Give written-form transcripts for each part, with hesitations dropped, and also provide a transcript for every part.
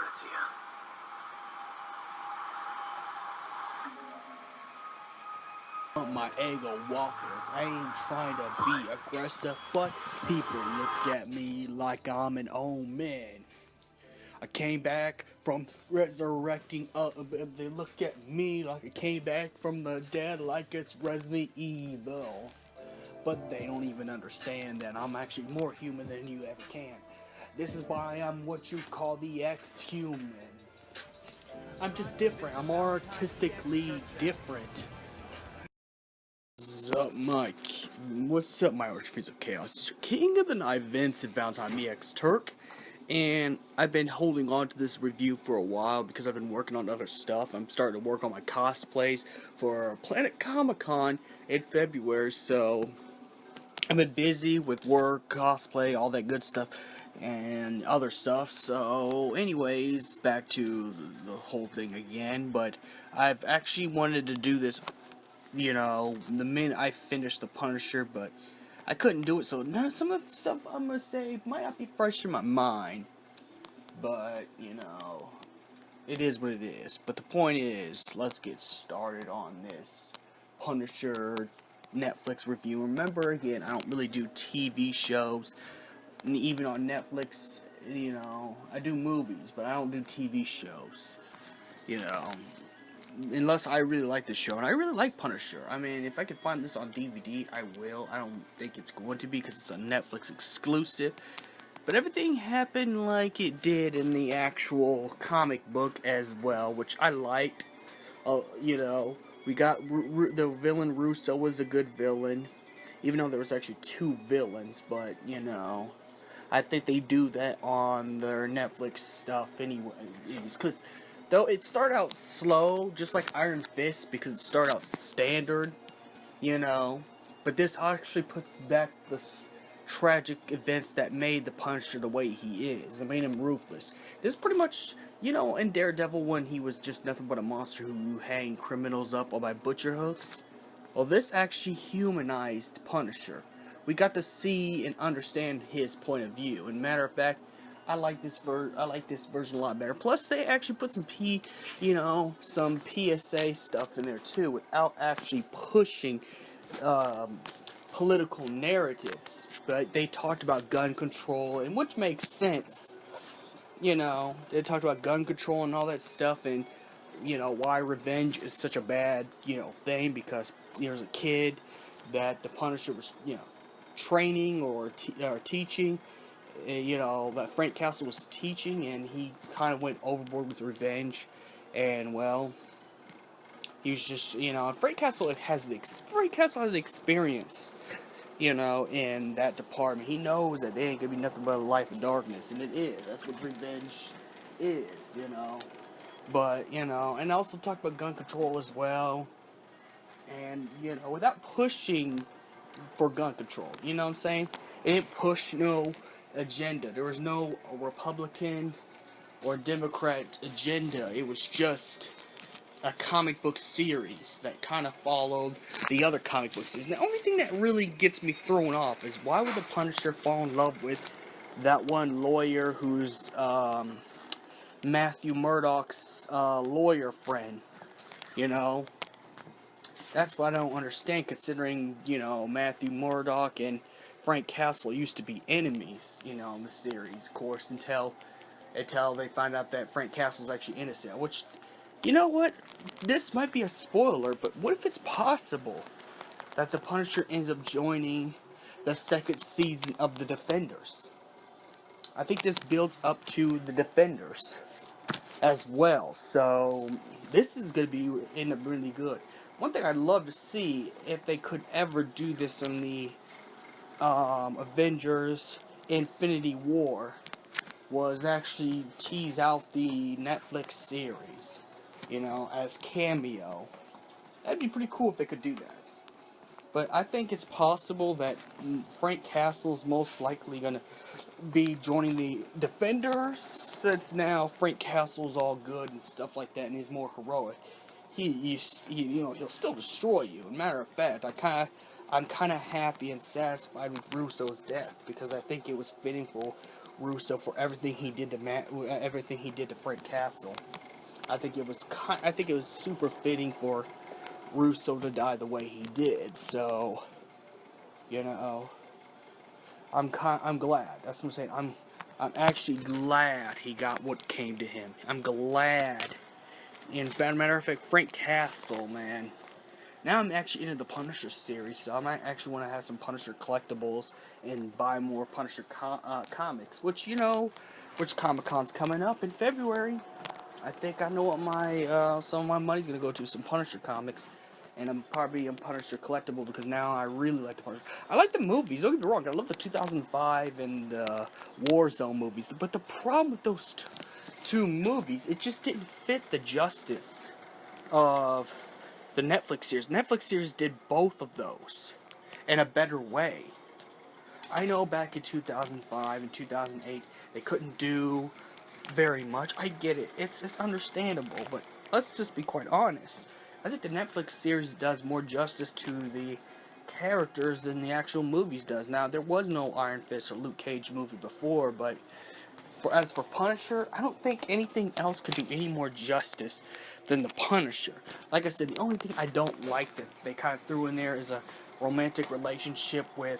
it to you. My Eggo waffles. I ain't trying to be aggressive, but people look at me like I'm an old man. I came back from resurrecting. They look at me like I came back from the dead, like it's Resident Evil. But they don't even understand that I'm actually more human than you ever can. This is why I'm what you call the ex-human. I'm just different. I'm artistically different. What's up, Mike? What's up, my archfiends of chaos? King of the Night Vince and Valentine EX Turk, and I've been holding on to this review for a while because I've been working on other stuff. I'm starting to work on my cosplays for Planet Comic Con in February, so I've been busy with work, cosplay, all that good stuff, and other stuff. So, anyways, back to the whole thing again. But I've actually wanted to do this, the minute I finished The Punisher, but I couldn't do it. So now some of the stuff I'm gonna say might not be fresh in my mind, but it is what it is. But the point is, let's get started on this Punisher Netflix review. Remember, again, I don't really do TV shows, and even on Netflix, I do movies, but I don't do TV shows, unless I really like the show, and I really like Punisher. I mean, if I could find this on DVD, I will. I don't think it's going to be because it's a Netflix exclusive. But everything happened like it did in the actual comic book as well, which I liked. We got the villain Russo was a good villain, even though there was actually two villains. But I think they do that on their Netflix stuff anyways, because though it started out slow, just like Iron Fist, because it started out standard, but this actually puts back the tragic events that made the Punisher the way he is. It made him ruthless. This is pretty much, in Daredevil when he was just nothing but a monster who hanged criminals up by butcher hooks. Well, this actually humanized Punisher. We got to see and understand his point of view. And matter of fact, I like this version a lot better. Plus, they actually put some some PSA stuff in there too, without actually pushing political narratives. But they talked about gun control, and which makes sense. They talked about gun control and all that stuff, and why revenge is such a bad thing, because there's a kid that the Punisher was training or teaching, that Frank Castle was teaching, and he kind of went overboard with revenge, and well, he was just Frank Castle has experience, in that department. He knows that they ain't gonna be nothing but a life of darkness, and it is. That's what revenge is. But and also talk about gun control as well, and without pushing for gun control. You know what I'm saying? It didn't push no agenda. There was no Republican or Democrat agenda. It was just a comic book series that kind of followed the other comic book series. And the only thing that really gets me thrown off is, why would the Punisher fall in love with that one lawyer who's Matthew Murdock's lawyer friend? That's what I don't understand, considering, Matthew Murdock and Frank Castle used to be enemies, in the series, of course, until they find out that Frank Castle's actually innocent. Which, you know what? This might be a spoiler, but what if it's possible that the Punisher ends up joining the second season of The Defenders? I think this builds up to The Defenders as well, so this is going to end up really good. One thing I'd love to see, if they could ever do this in the Avengers Infinity War, was actually tease out the Netflix series, as cameo. That'd be pretty cool if they could do that. But I think it's possible that Frank Castle's most likely gonna be joining the Defenders, since now Frank Castle's all good and stuff like that, and he's more heroic. He'll still destroy you. As a matter of fact, I'm kind of happy and satisfied with Russo's death, because I think it was fitting for Russo for everything he did to Frank Castle. I think it was super fitting for Russo to die the way he did. So, you know, I'm glad. That's what I'm saying. I'm actually glad he got what came to him. I'm glad. And as a matter of fact, Frank Castle, man. Now I'm actually into the Punisher series, so I might actually want to have some Punisher collectibles and buy more Punisher comics. Which, which Comic-Con's coming up in February. I think I know what my some of my money's gonna go to, some Punisher comics, and I'm probably a Punisher collectible because now I really like the Punisher. I like the movies. Don't get me wrong. I love the 2005 and Warzone movies, but the problem with those two movies, it just didn't fit the justice of the Netflix series. Netflix series did both of those in a better way. I know back in 2005 and 2008 they couldn't do very much. I get it. It's understandable, but let's just be quite honest. I think the Netflix series does more justice to the characters than the actual movies does. Now, there was no Iron Fist or Luke Cage movie before, but as for Punisher, I don't think anything else could do any more justice than the Punisher. Like I said, the only thing I don't like that they kind of threw in there is a romantic relationship with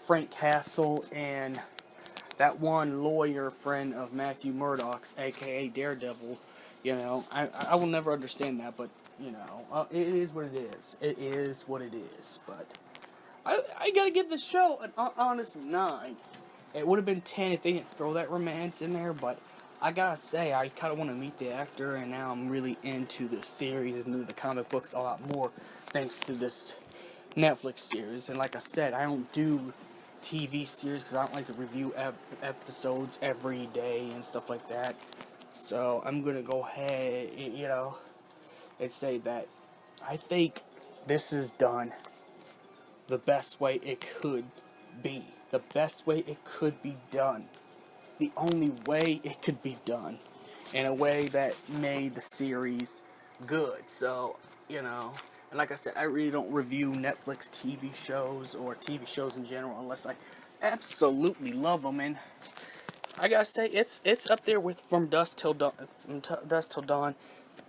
Frank Castle and that one lawyer friend of Matthew Murdock's, aka Daredevil. I will never understand that, but it is what it is. It is what it is. But I gotta give the show an honest 9. It would have been 10 if they didn't throw that romance in there, but I gotta say, I kind of want to meet the actor, and now I'm really into the series and the comic books a lot more thanks to this Netflix series. And like I said, I don't do TV series because I don't like to review episodes every day and stuff like that. So I'm gonna go ahead, and say that I think this is done the best way it could be. The best way it could be done. The only way it could be done. In a way that made the series good. So, and like I said, I really don't review Netflix TV shows or TV shows in general unless I absolutely love them. And I gotta say, it's up there with From Dusk Till Dawn,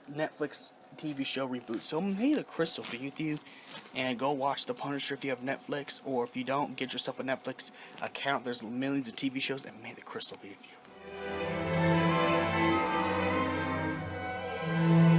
Netflix TV show reboot. So may the crystal be with you, and go watch The Punisher if you have Netflix, or if you don't, get yourself a Netflix account. There's millions of TV shows, and may the crystal be with you.